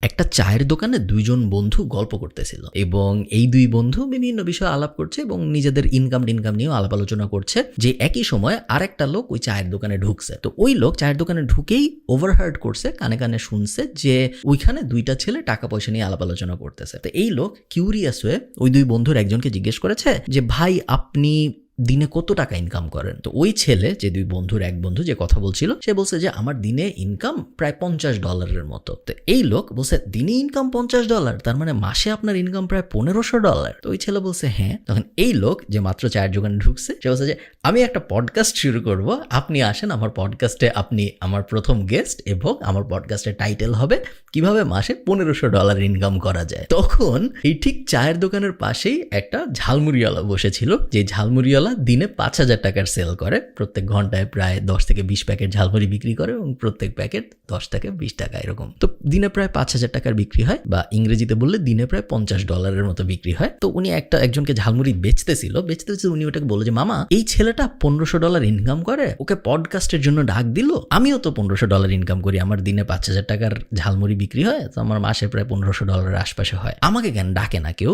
একটা চায়ের দোকানে দুইজন বন্ধু গল্প করতেছিল এবং এই দুই বন্ধু বিভিন্ন বিষয়ে আলাপ করছে এবং নিজেদের ইনকাম নিয়েও আলাপ আলোচনা করছে। যে একই সময় আরেকটা লোক ওই চায়ের দোকানে ঢুকছে। তো ওই লোক চায়ের দোকানে ঢুকেই ওভারহার্ড করছে, কানে কানে শুনছে যে ওইখানে দুইটা ছেলে টাকা পয়সা নিয়ে আলাপ আলোচনা করতেছে। তো এই লোক কিউরিয়াস হয়ে ওই দুই বন্ধুর একজনকে জিজ্ঞেস করেছে যে ভাই আপনি দিনে কত টাকা ইনকাম করেন? তো ওই ছেলে, যে দুই বন্ধুর এক বন্ধু যে কথা বলছিল, সে বলছে যে আমার দিনে ইনকাম প্রায় $50 মতো। তো এই লোক বলছে দিনে ইনকাম $50, তার মানে মাসে আপনার ইনকাম প্রায় $1500। তো ওই ছেলে বলছে হ্যাঁ। তখন এই লোক যে মাত্র চায়ের দোকানে ঢুকছে সে বলছে যে আমি একটা পডকাস্ট শুরু করব, আপনি আসেন আমার পডকাস্টে, আপনি আমার প্রথম গেস্ট এবং আমার পডকাস্টের টাইটেল হবে কিভাবে মাসে $1500 ইনকাম করা যায়। তখন এই ঠিক চায়ের দোকানের পাশেই একটা ঝালমুড়িওয়ালা বসেছিল, যে ঝালমুড়িওয়ালা দিনে 5000 টাকার সেল করে, প্রত্যেক ঘন্টায় প্রায় 10 থেকে 20 প্যাকেট ঝালমুড়ি বিক্রি করে এবং প্রত্যেক প্যাকেট 10 থেকে 20 টাকা এরকম। তো দিনে প্রায় 5000 টাকার বিক্রি হয়, বা ইংরেজিতে বললে দিনে প্রায় $50 মতো বিক্রি হয়। তো উনি একজনকে ঝালমুড়ি বেচতেছিল, উনি ওটাকে বললো যে মামা এই ছেলেটা $1500 ইনকাম করে, ওকে পডকাস্টের জন্য ডাক দিল, আমিও তো $1500 ইনকাম করি, আমার দিনে 5000 টাকার ঝালমুড়ি বিক্রি হয়, তো আমার মাসে প্রায় $1500 আশপাশে হয়, আমাকে কেন ডাকে না কেউ?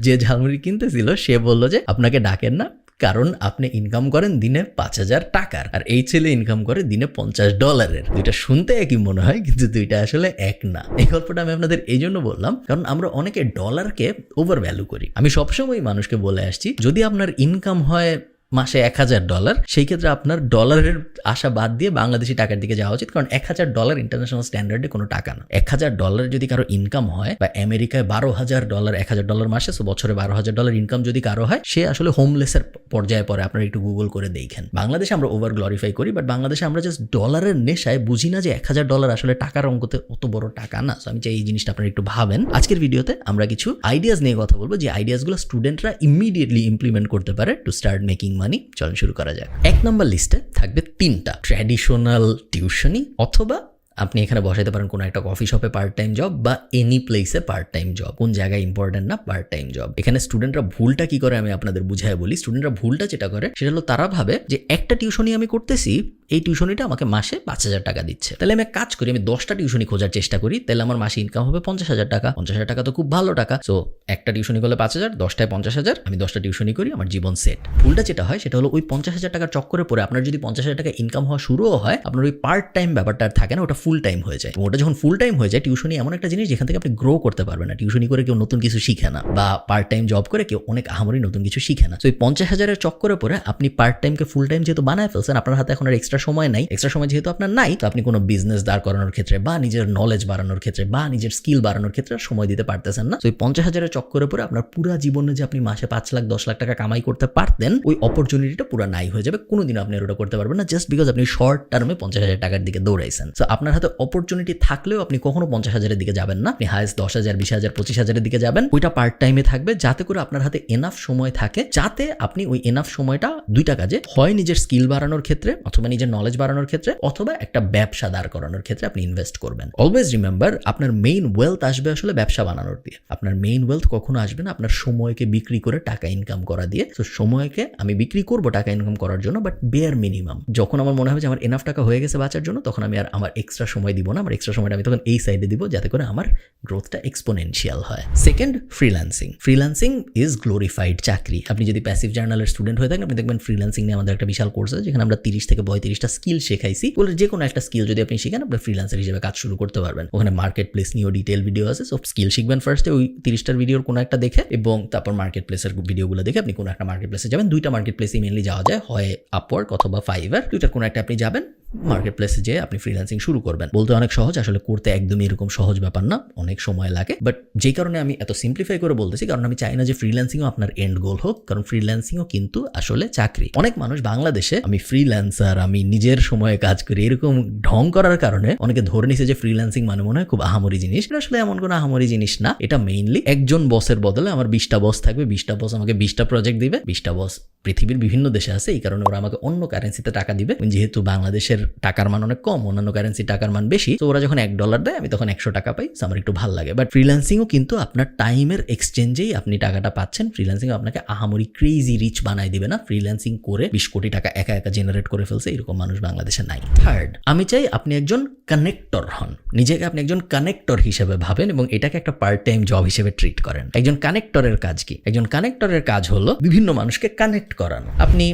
যে ঝালমুড়ি কিনতেছিল সে বললো যে আপনাকে ডাকেন না কারণ আপনি ইনকাম করেন দিনে 5000 টাকার, আর এই ছেলে ইনকাম করে দিনে $50। দুইটা শুনতে একই মনে হয় কিন্তু দুইটা আসলে এক না। এই গল্পটা আমি আপনাদের এই জন্য বললাম কারণ আমরা অনেকে ডলারকে ওভার ভ্যালু করি। আমি সবসময় মানুষকে বলে আসছি যদি আপনার ইনকাম হয় মাসে $1000, সেই ক্ষেত্রে আপনার ডলারের আশা বাদ দিয়ে বাংলাদেশি টাকার দিকে যাওয়া উচিত, কারণ $1000 ইন্টারন্যাশনাল স্ট্যান্ডার্ডে কোনো টাকা না। $1000 যদি কারো ইনকাম হয়, বা আমেরিকায় $12000, $1000 মাসে, সো বছরে $12000 ইনকাম যদি কারো হয়, সে আসলে হোমলেসের পর্যায়ে পড়ে। আপনারা একটু গুগল করে দেখেন। বাংলাদেশে আমরা ওভার গ্লোরিফাই করি, বাট বাংলাদেশে আমরা জাস্ট ডলারের নেশায় বুঝি না যে $1000 আসলে টাকার অঙ্কতে অত বড় টাকা না। সো আমি চাই এই জিনিসটা আপনারা একটু ভাবেন। আজকের ভিডিওতে আমরা কিছু আইডিয়াস নিয়ে কথা বলবো, যে আইডিয়াসগুলো স্টুডেন্টরা ইমিডিয়েটলি ইমপ্লিমেন্ট করতে পারে টু স্টার্ট মেকিং মানি। চলুন শুরু করা যাক। 1 নম্বর লিস্টে থাকবে 3টা ট্র্যাডিশনাল টিউশনি, অথবা আপনি এখানে বসাইতে পারেন কোনো একটা কফি শপে পার্ট টাইম জব, বা এনি প্লেসে পার্ট টাইম জব। কোন জায়গায় ইম্পর্টেন্ট না, পার্ট টাইম জব। এখানে স্টুডেন্টরা ভুলটা কি করে আমি আপনাদের বুঝাই বলি। স্টুডেন্টরা ভুলটা যেটা করে সেটা হলো তারা ভাবে যে একটা টিউশনি আমি করতেছি, এই টিউশনিটা আমাকে মাসে 5000 টাকা দিচ্ছে, তাহলে আমি এক কাজ করি, আমি 10টা টিউশনি খোঁজার চেষ্টা করি, তাহলে আমার মাসে ইনকাম হবে 50000 টাকা। 50000 টাকা তো খুব ভালো টাকা। সো একটা টিউশনি করলে 5000, 10টায় 50000, আমি 10টা টিউশনি করি, আমার জীবন সেট। ভুলটা যেটা হয় সেটা হলো ওই 50000 টাকার চক্করে পড়ে আপনার যদি 50000 টাকা ইনকাম হওয়া শুরুও হয়, আপনার ওই পার্ট টাইম ব্যাপারটা আর থাকে না, ওটা ফুল টাইম হয়ে যায়। ওটা যখন ফুল টাইম হয়ে যায়, টিউশনি এমন একটা জিনিস যেখান থেকে আপনি গ্রো করতে পারবেন না। টিউশনি করে কেউ নতুন কিছু শিখে না, বা পার্ট টাইম জব করে কেউ অনেক আহামরি নতুন কিছু শিখে না। তো এই 50000-এর চক্করে পড়ে আপনি পার্ট টাইমকে ফুল টাইম যেহেতু বানায় ফেলছেন, আপনার হাতে এখন আর এক্সট্রা সময় নাই। এক্সট্রা সময় যেহেতু আপনার নাই, তো আপনি কোনো বিজনেস দাঁড় করানোর ক্ষেত্রে, বা নিজের নলেজ বাড়ানোর ক্ষেত্রে, বা নিজের স্কিল বাড়ানোর ক্ষেত্রে সময় দিতে পারতেছেন না। তো এই 50000-এর চক্করে পড়ে আপনার পুরো জীবনে যে আপনি মাসে 5 লাখ 10 লাখ টাকা কামাই করতে পারতেন, ওই অপরচুনিটিটা পুরো নাই হয়ে যাবে। কোনোদিন আপনি ওটা করতে পারবেন না, জাস্ট বিকজ আপনি শর্ট টার্মে 50000 টাকার দিকে দৌড়াইছেন। তো আপনার হাতে অপরচুনিটি থাকলেও আপনি কখনো 50000-এর দিকে যাবেন না, আপনি হাইস্ট 10,000, 20,000, 25,000-এর দিকে যাবেন। ওইটা পার্ট টাইমে থাকবে, যাতে করে আপনার হাতে এনাফ সময় থাকে, যাতে আপনি ওই এনাফ সময়টা দুইটা কাজে, হয় নিজের স্কিল বাড়ানোর ক্ষেত্রে, অথবা নিজের নলেজ বাড়ানোর ক্ষেত্রে, অথবা একটা ব্যবসা দাঁড় করানোর ক্ষেত্রে আপনি ইনভেস্ট করবেন। অলওয়েজ রিমেম্বার, আপনার মেইন ওয়েলথ আসবে আসলে ব্যবসা বানানোর দিয়ে। আপনার মেইন ওয়েলথ কখনো আসবে না আপনার সময়কে বিক্রি করে টাকা ইনকাম করা দিয়ে। তো সময়কে আমি বিক্রি করব টাকা ইনকাম করার জন্য, বাট বেয়ার মিনিমাম। যখন আমার মনে হবে যে আমার এনাফ টাকা হয়ে গেছে বাঁচার জন্য, তখন আমি আর আমার এক্সট্রা সময় দিব না। আমার এক্সট্রা সময়টা আমি তখন এই সাইডে দিব, যাতে করে আমার গ্রোথটা এক্সপোনেনশিয়াল হয়। Second, freelancing. Freelancing is glorified চাকরি। আপনি যদি প্যাসিভ জার্নালের স্টুডেন্ট হয়ে থাকেন, আপনি দেখবেন ফ্রিল্যান্সিং নিয়ে আমাদের একটা বিশাল কোর্স আছে, যেখানে আমরা 30 থেকে 35টা স্কিল শেখাইছি। বলে যে কোনো একটা স্কিল যদি আপনি শিখেন, আপনি ফ্রিল্যান্সার হিসেবে কাজ শুরু করতে পারবেন। ওখানে মার্কেট প্লেস নিয়েও ডিটেল ভিডিও আছে। সব স্কিল শিখবেন ফার্স্টে ওই 30টার ভিডিওর কোনো একটা দেখে, এবং তারপর মার্কেট প্লেসের ভিডিওগুলো দেখে আপনি কোনো একটা মার্কেট প্লেসে যাবেন। 2টা মার্কেট প্লেসে মেনলি যাওয়া যায়, হয় আপওয়ার্ক অথবা ফাইবার। 2টার কোনো একটা আপনি যাবেন, মার্কেট প্লেসে যেয়ে আপনি ফ্রিল্যান্সিং শুরু করবেন। বলতে অনেক সহজ, আসলে করতে একদমই এরকম সহজ ব্যাপার না, অনেক সময় লাগে। বাট যেই কারণে আমি এত সিম্পলিফাই করে বলতেছি, কারণ আমি চাই না যে ফ্রিল্যান্সিংও আপনার এন্ড গোল হোক, কারণ ফ্রিল্যান্সিংও কিন্তু আসলে চাকরি। অনেক মানুষ বাংলাদেশে আমি ফ্রিল্যান্সার, আমি নিজের সময়ে কাজ করি, এরকম ঢং করার কারণে অনেকে ধরে নিছে যে ফ্রিল্যান্সিং মানে মনে হয় খুব আহামরি জিনিস। এটা আসলে এমন কোনো আহামরি জিনিস না। এটা মেইনলি একজন বসের বদলে আমার 20টা বস থাকবে, 20টা বস আমাকে 20টা প্রজেক্ট দিবে। 20টা বস পৃথিবীর বিভিন্ন দেশে আছে, এই কারণে ওরা আমাকে অন্য কারেন্সিতে টাকা দিবে। যেহেতু বাংলাদেশের ডলারের টাকার মান অনেক কম, অন্যান্য কারেন্সি টাকার মান বেশি, তো ওরা যখন $1 দেয় আমি তখন 100 টাকা পাই, আমার একটু ভালো লাগে। বাট ফ্রিল্যান্সিংও কিন্তু আপনার টাইমের এক্সচেঞ্জেই আপনি টাকাটা পাচ্ছেন। ফ্রিল্যান্সিং আপনাকে আহামরি ক্রেজি রিচ বানাই দিবে না। ফ্রিল্যান্সিং করে 20 কোটি টাকা একা একা জেনারেট করে ফেলছে এরকম মানুষ বাংলাদেশে নাই। থার্ড, আমি চাই আপনি একজন কানেক্টর হন। নিজেকে আপনি একজন কানেক্টর হিসেবে ভাবেন এবং এটাকে একটা পার্ট টাইম জব হিসেবে ট্রিট করেন। একজন কানেক্টরের কাজ কি? একজন কানেক্টরের কাজ হলো বিভিন্ন মানুষকে কানেক্ট করানো। আপনি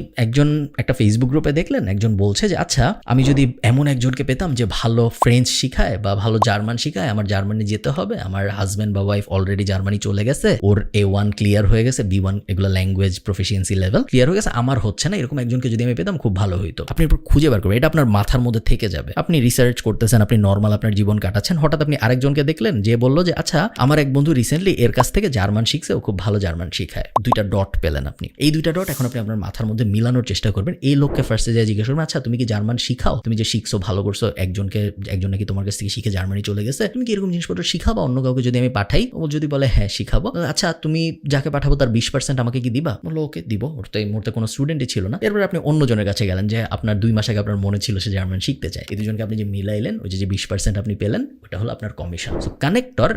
একটা ফেসবুক গ্রুপে দেখলেন একজন বলছে যে আচ্ছা, আমি যদি এমন একজনকে পেতাম যে ভালো ফ্রেঞ্চ শিখায় বা ভালো জার্মান শিখায়, আমার জার্মানি যেতে হবে, আমার হাজব্যান্ড বা ওয়াইফ অলরেডি জার্মানি চলে গেছে, ওর A1 ক্লিয়ার হয়ে গেছে, B1 এগুলো ল্যাঙ্গুয়েজ প্রফিসিয়েন্সি লেভেল ক্লিয়ার হয়ে গেছে, আমার হচ্ছে না, এরকম একজনকে যদি আমি পেতাম খুব ভালো হইতো। আপনি এরপর খুঁজে বার করবেন, এটা আপনার মাথার মধ্যে থেকে যাবে। আপনি রিসার্চ করতেছেন, আপনি নর্মাল আপনার জীবন কাটাচ্ছেন, হঠাৎ আপনি আরেকজনকে দেখলেন যে বললো যে আচ্ছা, আমার এক বন্ধু রিসেন্টলি এর কাছ থেকে জার্মান শিখছে, ও খুব ভালো জার্মান শিখায়। 2টা ডট পেলেন আপনি। এই 2টা ডট এখন আপনি আপনার মাথার মধ্যে মিলানোর চেষ্টা করবেন। এই লোককে ফার্স্টে যে জিজ্ঞেস করবেন, আচ্ছা তুমি কি জার্মান শিখাও? তুমি যে শিখছো ভালো করছো, একজন নাকি তোমার কাছ থেকে শিখে জার্মানি চলে গেছে, তুমি কি এরকম জিনিসপত্র শিখাবা অন্য কাউকে যদি আমি পাঠাই? ও যদি বলে হ্যাঁ শিখাবো, আচ্ছা তুমি যাকে পাঠাবো তার 20% আমাকে কি দিবা? বললো ওকে দিব। ওর তো এই মুহূর্তে কোনো স্টুডেন্টই ছিল না। এরপর আপনি অন্যজনের কাছে গেলেন যে আপনার 2 মাস আগে আপনার মনে ছিল সে জার্মান শিখতে চায়, এই দুজনকে আপনি যে মিলাইলেন, ওই যে 20% আপনি পেলেন, ওটা হলো আপনার কমিশন। সো কানেক্টর,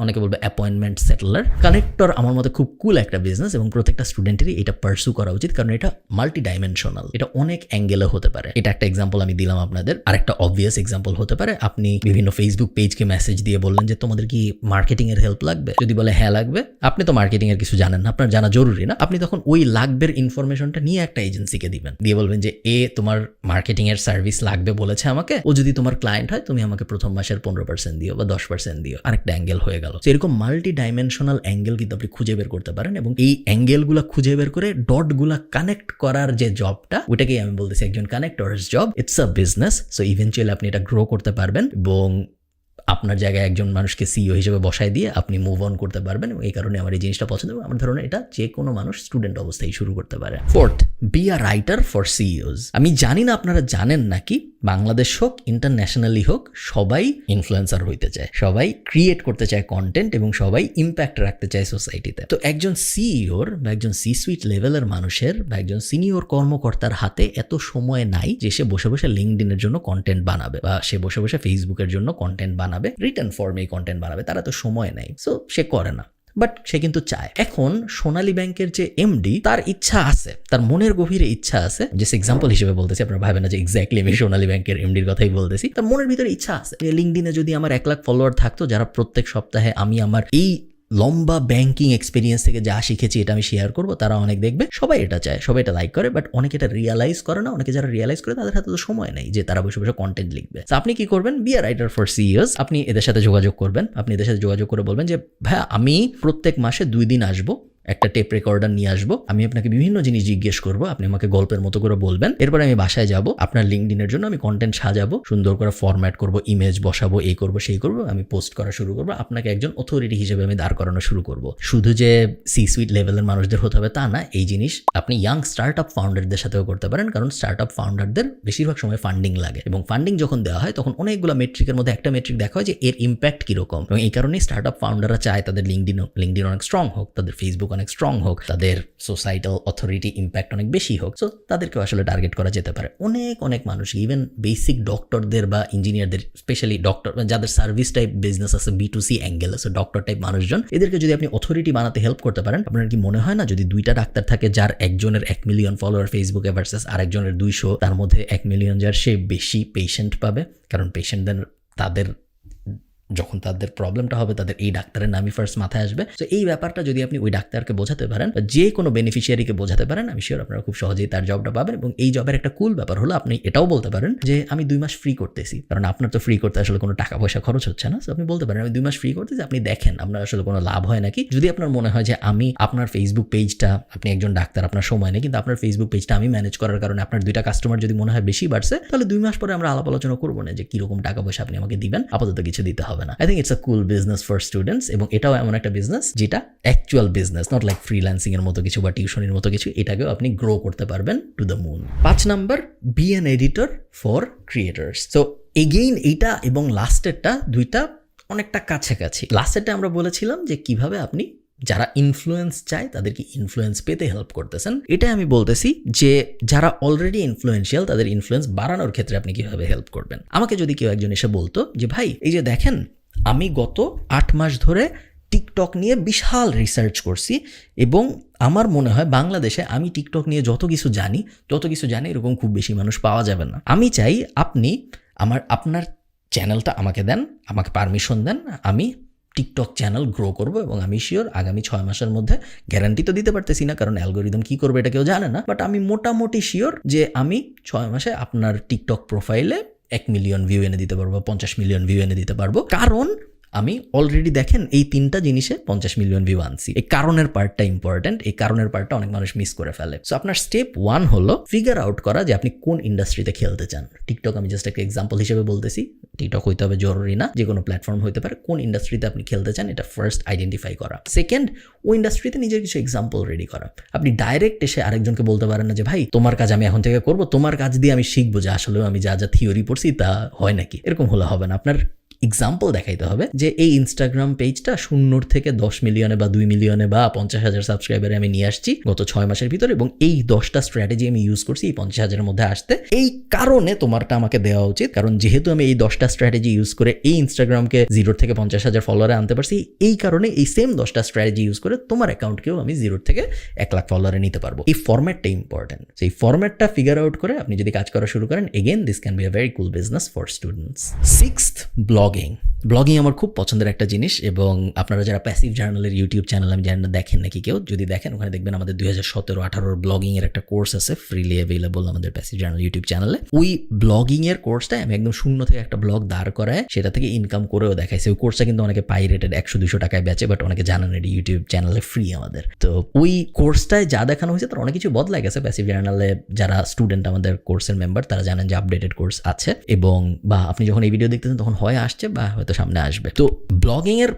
অনেকে বলবে অ্যাপয়েন্টমেন্ট সেটলার। কানেক্টর আমার মতে খুব কুল একটা বিজনেস এবং প্রত্যেকটা স্টুডেন্টেরই এটা পার্সু করা উচিত, কারণ এটা মাল্টি ডাইমেনশনাল, এটা অনেক অ্যাঙ্গেলে হতে পারে। এটা একটা এক্সাম্পল আমি দিলাম আপনাদের। আর একটা অবভিয়াস এক্সাম্পল হতে পারে, আপনি বিভিন্ন ফেসবুক পেজকে মেসেজ দিয়ে বললেন যে তোমাদের কি মার্কেটিং এর হেল্প লাগবে? যদি বলে হ্যাঁ লাগবে, আপনি তো মার্কেটিং এর কিছু জানেন না, আপনার জানা জরুরি না, আপনি তখন ওই লাগবের ইনফরমেশনটা নিয়ে একটা এজেন্সিকে দিবেন, দিয়ে বলবেন যে তোমার মার্কেটিং এর সার্ভিস লাগবে বলেছে আমাকে, ও যদি তোমার ক্লায়েন্ট হয় তুমি আমাকে প্রথম মাসের 15% দিও বা 10% দিও। আরেকটা অ্যাঙ্গেল হয়ে গেল। এরকম মাল্টি ডাইমেনশনাল অ্যাঙ্গেল কিন্তু আপনি খুঁজে বের করতে পারেন এবং এই অ্যাঙ্গেলগুলো খুঁজে বের করে ডটগুলা কানেক্ট করার যে জবটা, ওটাকেই আমি বলতেছি একজন connectors job. It's a business. So eventually আপনি এটা গ্রো করতে পারবেন এবং আপনার জায়গায় একজন মানুষকে সিইও হিসেবে বসায় দিয়ে আপনি মুভ অন করতে পারবেন। এবং এই কারণে আমার এই জিনিসটা পছন্দ এবং আমার ধারণা এটা যে কোনো মানুষ স্টুডেন্ট অবস্থায় শুরু করতে পারে। Fourth, be a writer for CEO's. আমি জানি না আপনারা জানেন নাকি, বাংলাদেশ হোক ইন্টারন্যাশনালি হোক, সবাই ইনফ্লুয়েন্সার হইতে চায়, সবাই ক্রিয়েট করতে চায় কন্টেন্ট এবং সবাই ইম্প্যাক্ট রাখতে চায় সোসাইটিতে। তো একজন সিইওর বা একজন সি সুইট লেভেলের মানুষের বা একজন সিনিয়র কর্মকর্তার হাতে এত সময় নাই যে সে বসে বসে লিঙ্কডইনের জন্য কন্টেন্ট বানাবে বা সে বসে বসে ফেসবুকের জন্য কন্টেন্ট বানাবে, রিটার্ন ফর্মে কন্টেন্ট বানাবে, তারা তো সময় নাই। সো সে করে না, বাট সে কিন্তু চায়। এখন সোনালী ব্যাংকের যে এমডি, তার ইচ্ছা আছে, তার মনের গভীরে ইচ্ছা আছে, যে এক্সাম্পল হিসেবে বলতেছি, আপনারা ভাবেন না যে এক্স্যাক্টলি আমি সোনালী ব্যাংকের এমডির কথাই বলতেছি, তার মনের ভিতরে ইচ্ছা আছে যে লিঙ্কডইনে যদি আমার 1 লাখ ফলোয়ার থাকতো, যারা প্রত্যেক সপ্তাহে আমি আমার এই লম্বা ব্যাংকিং এক্সপিরিয়েন্স থেকে যা শিখেছি এটা আমি শেয়ার করবো, তারা অনেক দেখবে, সবাই এটা চায়, সবাই এটা লাইক করে, বাট অনেকে এটা রিয়ালাইজ করে না। অনেকে যারা রিয়ালাইজ করে তাদের হাতে তো সময় নেই যে তারা বসে বসে কন্টেন্ট লিখবে। তো আপনি কি করবেন? Be a writer for CEO's. আপনি এদের সাথে যোগাযোগ করবেন, আপনি এদের সাথে যোগাযোগ করে বলবেন যে ভাইয়া, আমি প্রত্যেক মাসে 2 দিন আসবো, একটা টেপ রেকর্ডার নিয়ে আসবো, আমি আপনাকে বিভিন্ন জিনিস জিজ্ঞেস করবো, আপনি আমাকে গল্পের মতো করে বলবেন, এরপর আমি বাসায় যাব, আপনার লিঙ্কডইনের জন্য আমি কন্টেন্ট সাজাবো, সুন্দর করে ফরম্যাট করবো, ইমেজ বসাবো, এই করবো সেই করবো, আমি পোস্ট করা শুরু করবো, আপনাকে একজন অথরিটি হিসেবে আমি দাঁড় করানো শুরু করবো। শুধু যে সি সুইট লেভেলের মানুষদের হতে হবে তা না, এই জিনিস আপনি ইয়াং স্টার্টআপ ফাউন্ডারদের সাথেও করতে পারেন, কারণ স্টার্টআপ ফাউন্ডারদের বেশিরভাগ সময় ফান্ডিং লাগে এবং ফান্ডিং যখন দেওয়া হয় তখন অনেকগুলো মেট্রিকের মধ্যে একটা মেট্রিক দেখা হয় যে এর ইম্প্যাক্ট কিরকম, এবং এই কারণেই স্টার্টআপ ফাউন্ডাররা চায় তাদের লিঙ্কডইন অনেক স্ট্রং হোক, তাদের ফেসবুক অনেক স্ট্রং হোক, তাদের সোসাইটাল অথরিটি ইম্প্যাক্ট অনেক বেশি হোক। সো তাদেরকেও আসলে টার্গেট করা যেতে পারে। অনেক মানুষ, ইভেন বেসিক ডক্টরদের বা ইঞ্জিনিয়ারদের, স্পেশালি ডক্টর যাদের সার্ভিস টাইপ বিজনেস আছে, B2C অ্যাঙ্গেল আছে, ডক্টর টাইপ মানুষজন, এদেরকে যদি আপনি অথরিটি বানাতে হেল্প করতে পারেন, আপনার কি মনে হয় না যদি 2টা ডাক্তার থাকে, যার একজনের 1 মিলিয়ন ফলোয়ার ফেসবুকে ভার্সেস আরেকজনের 200, তার মধ্যে 1 মিলিয়ন যার, সে বেশি পেশেন্ট পাবে, কারণ পেশেন্টদের তাদের যখন তাদের প্রবলেমটা হবে তাদের এই ডাক্তারের নামই ফার্স্ট মাথায় আসবে। তো এই ব্যাপারটা যদি আপনি ওই ডাক্তারকে বোঝাতে পারেন বা যে কোনো বেনিফিশিয়ারিকে বোঝাতে পারেন, আমি শিওর আপনারা খুব সহজেই তার জবটা পাবেন। এবং এই জবের একটা কুল ব্যাপার হলো আপনি এটাও বলতে পারেন যে আমি 2 মাস ফ্রি করতেছি, কারণ আপনার তো ফ্রি করতে আসলে কোনো টাকা পয়সা খরচ হচ্ছে না। সো আপনি বলতে পারেন আমি 2 মাস ফ্রি করতেছি, আপনি দেখেন আপনার আসলে কোনো লাভ হয় নাকি। যদি আপনার মনে হয় যে আমি আপনার ফেসবুক পেজটা, আপনি একজন ডাক্তার, আপনার সময় নেই, কিন্তু আপনার ফেসবুক পেজটা আমি ম্যানেজ করার কারণে আপনার 2টা কাস্টমার যদি মনে হয় বেশি বাড়ছে, তাহলে 2 মাস পরে আমরা আলাপ আলোচনা করবো না যে কিরকম টাকা পয়সা আপনি আমাকে দিবেন, আপাতত কিছু দিতে হবে না। I think it's a cool business for students, এবং এটাও এমন একটা বিজনেস যেটা actual business, not like freelancing এর মতো কিছু বা টিউশনের মতো কিছু, এটাকেও আপনি গ্রো করতে পারবেন to the moon. 5 number, be an editor for creators. So again এইটা এবং লাস্টেরটা 2টা অনেকটা কাছাকাছি। লাস্টেরটা আমরা বলেছিলাম যে কিভাবে আপনি যারা ইনফ্লুয়েন্স চায় তাদেরকে ইনফ্লুয়েন্স পেতে হেল্প করতেছেন। এটাই আমি বলতেছি যে যারা অলরেডি ইনফ্লুয়েন্সিয়াল তাদের ইনফ্লুয়েন্স বাড়ানোর ক্ষেত্রে আপনি কিভাবে হেল্প করবেন। আমাকে যদি কেউ একজন এসে বলতো যে ভাই এই যে দেখেন আমি গত 8 মাস ধরে টিকটক নিয়ে বিশাল রিসার্চ করছি এবং আমার মনে হয় বাংলাদেশে আমি টিকটক নিয়ে যত কিছু জানি এরকম খুব বেশি মানুষ পাওয়া যাবে না। আমি চাই আপনি আপনার চ্যানেলটা আমাকে দেন, আমাকে পারমিশন দেন, আমি টিকটক চ্যানেল গ্রো করব এবং আমি শিওর আগামী 6 মাসের মধ্যে, গ্যারান্টি তো দিতে পারতেছি না কারণ অ্যালগোরিদম কি করবে এটা কেউ জানে না, বাট আমি মোটামুটি শিওর যে আমি 6 মাসে আপনার টিকটক প্রোফাইলে 1 মিলিয়ন ভিউ এনে দিতে পারবো, 50 মিলিয়ন ভিউ এনে দিতে পারবো, কারণ আমি অলরেডি দেখেন এই 3টা জিনিসে 50 মিলিয়ন ভিউ আনছি। এই কারণের পার্টটা ইম্পর্টেন্ট, এই কারণের পার্টটা অনেক মানুষ মিস করে ফেলে। সো আপনার স্টেপ 1 হলো ফিগার আউট করা যে আপনি কোন ইন্ডাস্ট্রিতে খেলতে চান। টিকটক আমি জাস্ট একটা এক্সাম্পল হিসেবে বলতেছি, টিকটক হইতে হবে জরুরি না, যে কোনো প্ল্যাটফর্ম হতে পারে। কোন ইন্ডাস্ট্রিতে আপনি খেলতে চান এটা ফার্স্ট আইডেন্টিফাই করা। সেকেন্ড, ওই ইন্ডাস্ট্রিতে নিজের কিছু এক্সাম্পল রেডি করা। আপনি ডাইরেক্ট এসে আরেকজনকে বলতে পারেন না যে ভাই তোমার কাজ আমি এখন থেকে করব, তোমার কাজ দিয়ে আমি শিখবো যে আসলে আমি যা যা থিওরি পড়ছি তা হয় নাকি, এরকম হলে হবে না। আপনার এক্সাম্পল দেখাইতে হবে যে এই ইনস্টাগ্রাম পেজটা 0 থেকে 10 মিলিয়নে বা 2 মিলিয়নে বা 50,000 সাবস্ক্রাইবারে আমি নিয়ে আসছি গত 6 মাসের ভিতরে এবং এই 10টা স্ট্র্যাটেজি আমি ইউজ করছি এই 50,000-এর মধ্যে আসতে। এই কারণে তোমারটা আমাকে দেওয়া উচিত, কারণ যেহেতু আমি এই 10টা স্ট্র্যাটেজি ইউজ করে এই ইনস্টাগ্রামকে 0 থেকে 50,000 ফলোয়ারে আনতে পারছি, এই কারণে এই সেম 10টা স্ট্র্যাটেজি ইউজ করে তোমার অ্যাকাউন্টকেও আমি 0 থেকে 1 লাখ ফলোয়ারে নিতে পারবো। এই ফরম্যাটটা ইম্পর্টেন্ট। সেই ফরম্যাটটা ফিগার আউট করে আপনি যদি কাজ করা শুরু করেন, again this can be a very cool business for students. 6th, blogging আমার খুব পছন্দের একটা জিনিস এবং আপনারা যারা প্যাসিভ জার্নালের ইউটিউব চ্যানেল, আমি জানি না দেখেন নাকি কেউ, যদি দেখেন ওখানে দেখবেন আমাদের 2017-18 ব্লগিংয়ের একটা কোর্স আছে ফ্রিলি অ্যাভেলেবল আমাদের প্যাসিভ জার্নাল ইউটিউব চ্যানেলে। ওই ব্লগিংয়ের কোর্সটায় আমি একদম 0 থেকে একটা ব্লগ দাঁড় করায় সেটা থেকে ইনকাম করেও দেখাইছি। ওই কোর্সটা কিন্তু অনেকে পাইরেটেড 100-200 টাকায় বেচে, বাট অনেকে জানেন এটি ইউটিউব চ্যানেলে ফ্রি আমাদের। তো ওই কোর্সটায় যা দেখানো হয়েছে তার অনেক কিছু বদলাই গেছে। প্যাসিভ জার্নালে যারা স্টুডেন্ট আমাদের কোর্সের মেম্বার তারা জানেন যে আপডেটেড কোর্স আছে এবং বা আপনি যখন এই ভিডিও দেখতেছেন তখন হয় আসছে বা হয়তো সামনে আসবে। তো ব্লগিং এর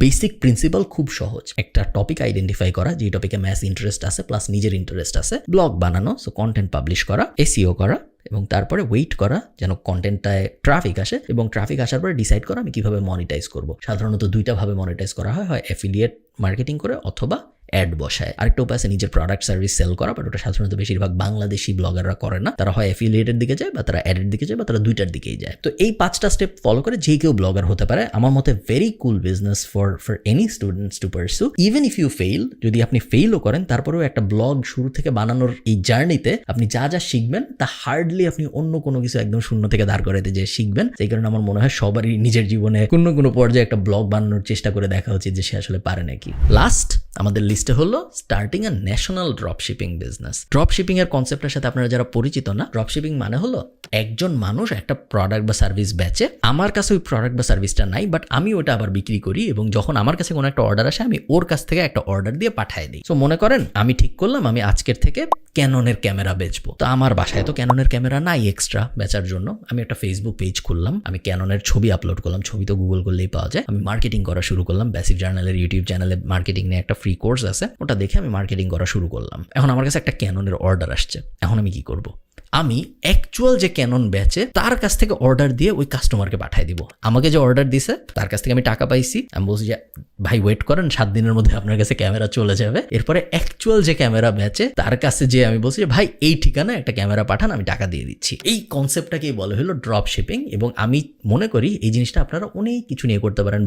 বেসিক প্রিন্সিপাল খুব সহজ, একটা টপিক আইডেন্টিফাই করা, যে টপিকে ম্যাস ইন্টারেস্ট আছে প্লাস নিজের ইন্টারেস্ট আছে, ব্লগ বানানো, সো কন্টেন্ট পাবলিশ করা, এসইও করা এবং তারপরে ওয়েট করা যেন কন্টেন্টটায় ট্রাফিক আসে এবং ট্রাফিক আসার পরে ডিসাইড করা আমি কিভাবে মনিটাইজ করব। সাধারণত 2টা ভাবে মনিটাইজ করা হয় অ্যাফিলিয়েট মার্কেটিং করে অথবা অ্যাড বসায়। আরেকটা উপায় আছে নিজের প্রোডাক্ট সার্ভিস সেল করা, বাট ওটা সাধারণত বেশিরভাগ বাংলাদেশি ব্লগাররা করে না। তারা হয় অ্যাফিলিয়েটের দিকে যায় বা তারা অ্যাডের দিকে যায় বা তারা 2টার দিকেই যায়। তো এই 5টা স্টেপ ফলো করে যে কেউ ব্লগার হতে পারে। আমার মতে very cool business for any students to pursue. Even if you fail, যদি আপনি ফেইলও করেন তারপরেও একটা ব্লগ শুরু থেকে বানানোর এই জার্নিতে আপনি যা যা শিখবেন তা হার্ডলি আপনি অন্য কোনো কিছু একদম 0 থেকে দাঁড় করাতে যে শিখবেন। সেই কারণে আমার মনে হয় সবারই নিজের জীবনে কোনো পর্যায়ে একটা ব্লগ বানানোর চেষ্টা করে দেখা উচিত যে সে আসলে পারে নাকি। লাস্ট আমাদের লিস্টে হলো স্টার্টিং আ ন্যাশনাল ড্রপশিপিং বিজনেস। ড্রপশিপিং এর কনসেপ্টের সাথে আপনারা যারা পরিচিত না, ড্রপশিপিং মানে হলো একজন মানুষ একটা প্রোডাক্ট বা সার্ভিস বেচে, আমার কাছে ওই প্রোডাক্ট বা সার্ভিসটা নাই, বাট আমি ওটা আবার বিক্রি করি এবং যখন আমার কাছে কোনো একটা অর্ডার আসে আমি ওর কাছ থেকে একটা অর্ডার দিয়ে পাঠিয়ে দিই। সো মনে করেন আমি ঠিক করলাম আমি আজকের থেকে ক্যাননের ক্যামেরা বেচবো, তো আমার বাসায় তো ক্যাননের ক্যামেরা নাই এক্সট্রা বেচার জন্য, আমি একটা ফেসবুক পেজ খুললাম, আমি ক্যাননের ছবি আপলোড করলাম, ছবি তো গুগল করলেই পাওয়া যায়, আমি মার্কেটিং করা শুরু করলাম। প্যাসিভ জার্নালের ইউটিউব চ্যানেলে মার্কেটিং নিয়ে একটা ফ্রি কোর্স আছে, ওটা দেখে আমি মার্কেটিং করা শুরু করলাম। এখন আমার কাছে একটা ক্যাননের অর্ডার আসছে, এখন আমি কি করব? আমি অ্যাকচুয়াল যে ক্যানন বেচে তার কাছ থেকে অর্ডার দিয়ে ওই কাস্টমারকে পাঠিয়ে দিব। আমাকে যে অর্ডার দিছে তার কাছ থেকে আমি টাকা পাইছি, আমি বলছি যে ভাই ওয়েট করেন 7 দিনের মধ্যে আপনার কাছে ক্যামেরা চলে যাবে। এরপরে অ্যাকচুয়াল যে ক্যামেরা বেচে তার কাছে যে আমি বলছি যে ভাই এই ঠিকানা একটা ক্যামেরা পাঠান, আমি টাকা দিয়ে দিচ্ছি। এই কনসেপ্টটাকেই বলা হলো ড্রপ শিপিং এবং আমি মনে করি এই জিনিসটা আপনারা অনেক কিছু নিয়ে করতে পারেন।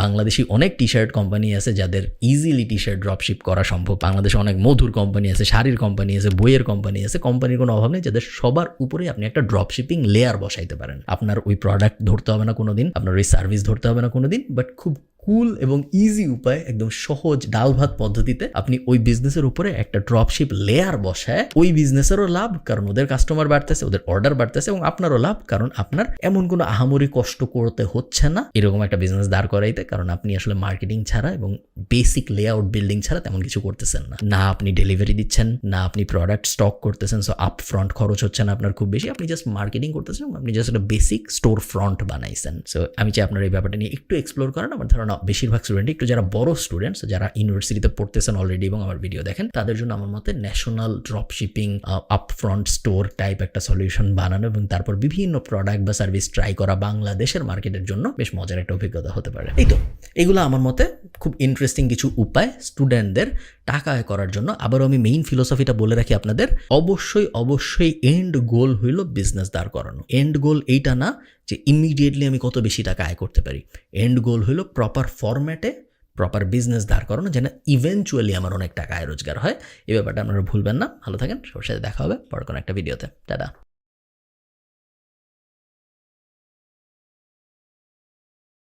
বাংলাদেশি অনেক টি শার্ট কোম্পানি আছে যাদের easily T shirt drop ship করা সম্ভব। বাংলাদেশে অনেক মধুর কোম্পানি আছে, শাড়ির কোম্পানি আছে, বইয়ের কোম্পানি আছে, কোম্পানির কোনো অভাব নেই যাদের সবার উপরে আপনি একটা ড্রপ শিপিং লেয়ার বসাইতে পারেন। আপনার ওই প্রোডাক্ট ধরতে হবে না কোনোদিন, আপনার ওই সার্ভিস ধরতে হবে না কোনোদিন, বাট খুব কুল এবং ইজি উপায়, একদম সহজ ডাল ভাত পদ্ধতিতে আপনি ওই বিজনেসের উপরে একটা ড্রপশিপ লেয়ার বসায় ওই বিজনেসেরও লাভ, কারণ ওদের কাস্টমার বাড়তেছে, ওদের অর্ডার বাড়তেছে, এবং আপনারও লাভ কারণ আপনার এমন কোনো আহামরি কষ্ট করতে হচ্ছে না এরকম একটা বিজনেস দাঁড় করাইতে, কারণ আপনি আসলে মার্কেটিং ছাড়া এবং বেসিক লেআউট বিল্ডিং ছাড়া তেমন কিছু করতেছেন না। না আপনি ডেলিভারি দিচ্ছেন, না আপনি প্রোডাক্ট স্টক করতেছেন, সো আপ ফ্রন্ট খরচ হচ্ছে না আপনার খুব বেশি, আপনি জাস্ট মার্কেটিং করতেছেন, আপনি জাস্ট একটা বেসিক স্টোর ফ্রন্ট বানাইছেন। সো আমি চাই আপনার এই ব্যাপারটা নিয়ে একটু এক্সপ্লোর করেন। আমার ধারণা বেশিরভাগ স্টুডেন্ট, একটু যারা বড় স্টুডেন্টস যারা ইউনিভার্সিটিতে পড়তেছেন অলরেডি এবং আমার ভিডিও দেখেন, তাদের জন্য আমার মতে national drop shipping up front store type একটা সলিউশন বানানো এবং তারপর বিভিন্ন প্রোডাক্ট বা সার্ভিস ট্রাই করা বাংলাদেশের মার্কেটের জন্য বেশ মজার একটা অভিজ্ঞতা হতে পারে। এই তো এগুলো আমার মতে খুব ইন্টারেস্টিং কিছু উপায় স্টুডেন্টদের টাকা আয় করার জন্য। আবারও আমি মেইন ফিলোসফিটা বলে রাখি আপনাদের, অবশ্যই এন্ড গোল হইল বিজনেস দাঁড় করানো। এন্ড গোল এইটা না যে ইমিডিয়েটলি আমি কত বেশি টাকা আয় করতে পারি, এন্ড গোল হইল প্রপার ফরম্যাটে প্রপার বিজনেস দাঁড় করানো, যেন ইভেনচুয়ালি আমার অনেক টাকা আয় রোজগার হয়। এই ব্যাপারটা আপনারা ভুলবেন না। ভালো থাকেন, সবার সাথে দেখা হবে পরে কোনো একটা ভিডিওতে। টাটা।